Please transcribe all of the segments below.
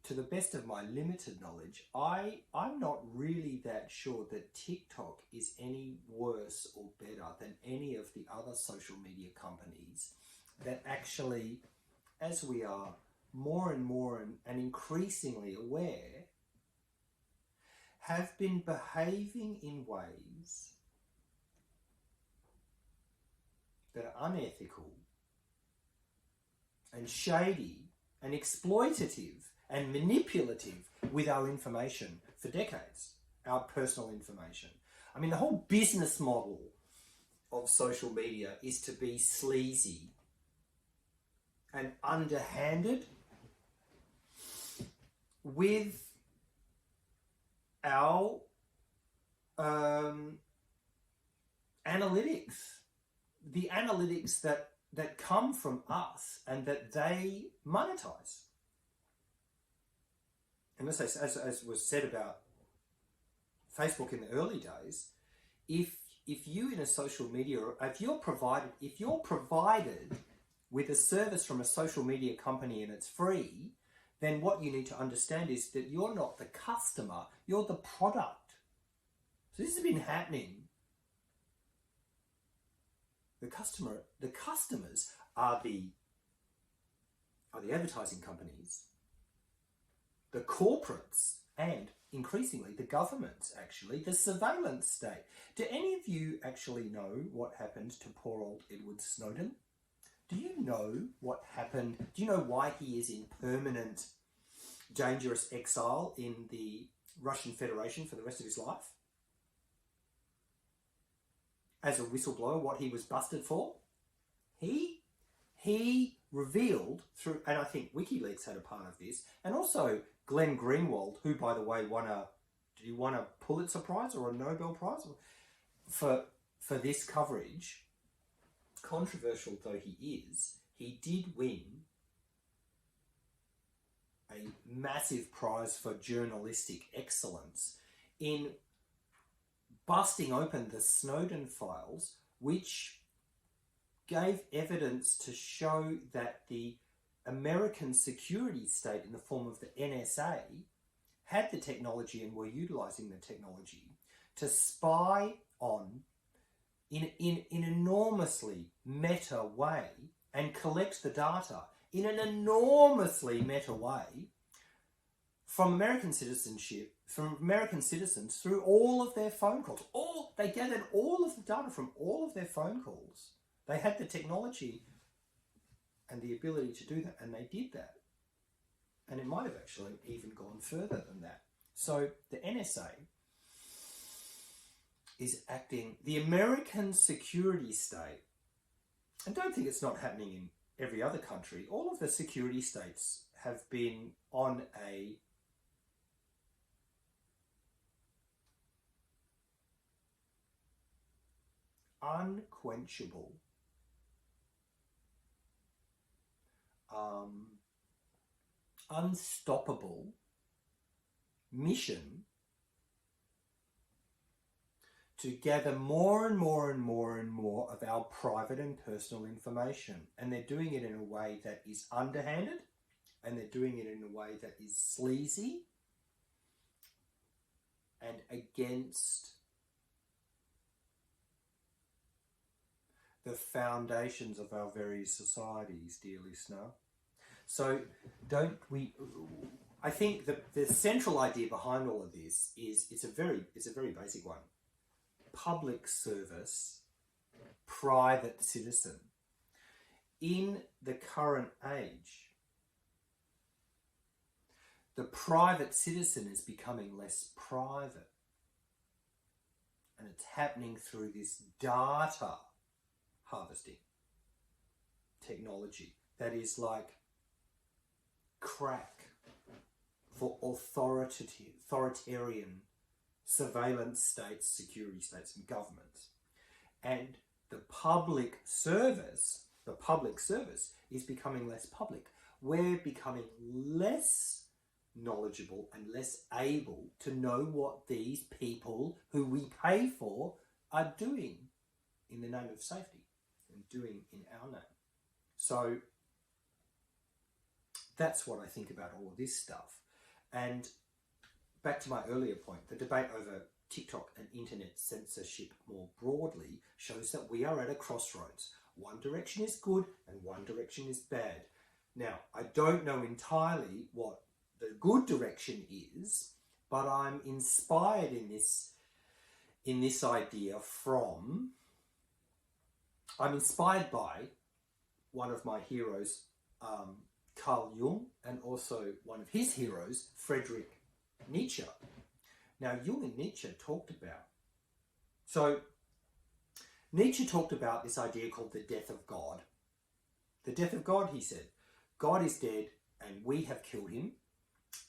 To the best of my limited knowledge, I'm not really that sure that TikTok is any worse or better than any of the other social media companies that actually, as we are more and more and increasingly aware, have been behaving in ways that are unethical and shady and exploitative and manipulative with our information for decades, our personal information. I mean, the whole business model of social media is to be sleazy and underhanded with our analytics, the analytics that come from us and that they monetize. And as was said about Facebook in the early days, if you in a social media, if you're provided with a service from a social media company and it's free, then what you need to understand is that you're not the customer, you're the product. So this has been happening. The customers are the advertising companies, the corporates, and increasingly the governments, actually, the surveillance state. Do any of you actually know what happened to poor old Edward Snowden? Do you know what happened? Do you know why he is in permanent dangerous exile in the Russian Federation for the rest of his life? As a whistleblower, what he was busted for? He revealed through, and I think WikiLeaks had a part of this, and also Glenn Greenwald, who, by the way, did he won a Pulitzer Prize or a Nobel Prize for this coverage? Controversial though he is, he did win a massive prize for journalistic excellence in busting open the Snowden files, which gave evidence to show that the American security state in the form of the NSA had the technology and were utilizing the technology to spy on in an enormously meta way and collect the data in an enormously meta way from American citizens through all of their phone calls. They gathered all of the data from all of their phone calls. They had the technology and the ability to do that, and they did that. And it might have actually even gone further than that. So the NSA is acting, the American security state, and don't think it's not happening in every other country, all of the security states have been on a unquenchable unstoppable mission to gather more and more and more and more of our private and personal information. And they're doing it in a way that is underhanded, and they're doing it in a way that is sleazy and against the foundations of our very societies, dear listener. So I think the central idea behind all of this is it's a very basic one. Public service, private citizen. In the current age, the private citizen is becoming less private. And it's happening through this data harvesting technology that is like crack for authoritarian surveillance states, security states, and governments. And the public service is becoming less public. We're becoming less knowledgeable and less able to know what these people who we pay for are doing in the name of safety and doing in our name. So that's what I think about all of this stuff. And back to my earlier point, the debate over TikTok and internet censorship more broadly shows that we are at a crossroads. One direction is good and one direction is bad. Now, I don't know entirely what the good direction is, but I'm inspired in this idea from... I'm inspired by one of my heroes, Carl Jung, and also one of his heroes, Friedrich Nietzsche. Now, Jung and Nietzsche talked about... So, Nietzsche talked about this idea called the death of God. The death of God, he said. God is dead and we have killed him,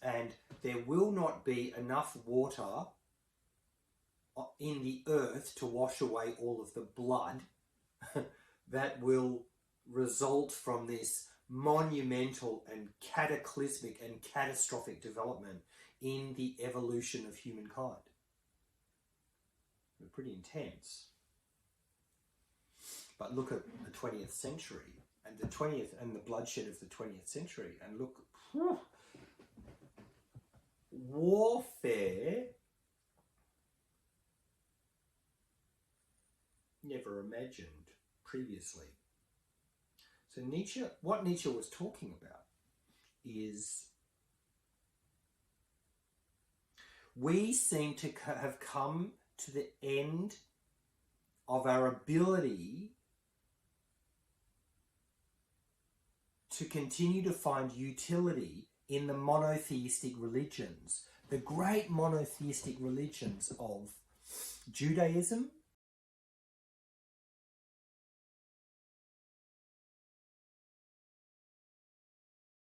and there will not be enough water in the earth to wash away all of the blood that will result from this monumental and cataclysmic and catastrophic development in the evolution of humankind. They're pretty intense. But look at the 20th century and the bloodshed of the 20th century, and look, whew, warfare never imagined previously. So what Nietzsche was talking about is we seem to have come to the end of our ability to continue to find utility in the monotheistic religions, the great monotheistic religions of Judaism,